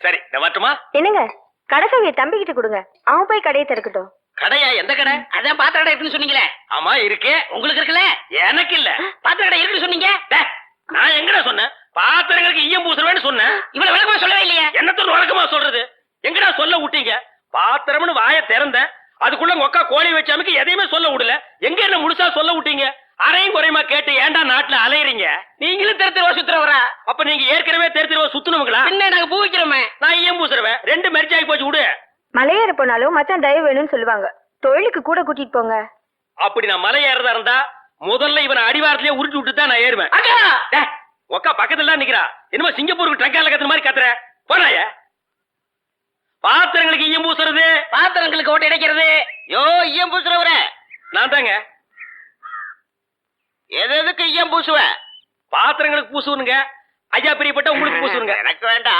சரி நான் வரட்டுமா? என்னங்க கடைசாவியை தம்பிக்கிட்ட கொடுங்க, அவன் போய் கடையை திறக்கட்டும். கடையா? எந்த கடை? அதான் பாத்திர கடை இருக்குன்னு சொன்னீங்களே. ஆமா இருக்கு. உங்களுக்கு இருக்குல்ல? எனக்கு இல்ல. பாத்திர கடை இருக்குன்னு சொன்னீங்க. நான் எங்கடா சொன்னேன்? பாத்திரங்களுக்கு ஈயம் பூசுறவேன்னு சொன்னேன். இவ்வளவு விளக்கமா சொல்லவே இல்லையா? என்னத்தோட வழக்கமா சொல்றது? எங்கடா சொல்ல விட்டீங்க? பாத்திரம்னு வாயை திறந்தேன், அதுக்குள்ள உங்க அக்கா கோழி வச்சாமுக்கு எதையுமே சொல்ல விடல. எங்க என்ன முழுசா சொல்ல விட்டீங்க? அரையும் குறையுமா கேட்டு ஏன்டா நாட்டுல அலையறீங்க? நீங்களும் தெரு சுத்துறவரா? அப்ப நீங்க ஏற்கனவே தெரு சுத்துனவங்களா? என்ன நாங்க பூ வைக்கிறோமே. நான் ஈயம் பூசுறவன். ரெண்டு மெரிச்சு ஆகி போச்சு. விடு. மலையேற போனாலும் மச்சான் தயவு வேணும்னு சொல்லுவாங்க. தொழிலுக்கு கூட கூட்டிட்டு போங்க. அப்படி நான் மலை ஏறதா இருந்தா முதல்ல இவனை அடிவாரத்திலேயே உருட்டி விட்டு தான் நான் ஏறுவேன். அக்கா ஒக்கா பக்கத்துல தான் நிக்கிறா. என்னமோ சிங்கப்பூருக்கு ட்ரக்கால கத்துற மாதிரி கத்துற. போனாய பாத்திரங்களுக்கு ஈயம் பூசுறது, பாத்திரங்களுக்கு ஓட்டு இடைக்கிறது. யோ ஈயம் பூசுறவர நான் தாங்க. எதுக்கு ஈயம் பூசுவ? பாத்திரங்களுக்கு பூசுவனுங்க. ஐயா பிரியப்பட்ட உங்களுக்கு பூசுவனுங்க. எனக்கு வேண்டாம்.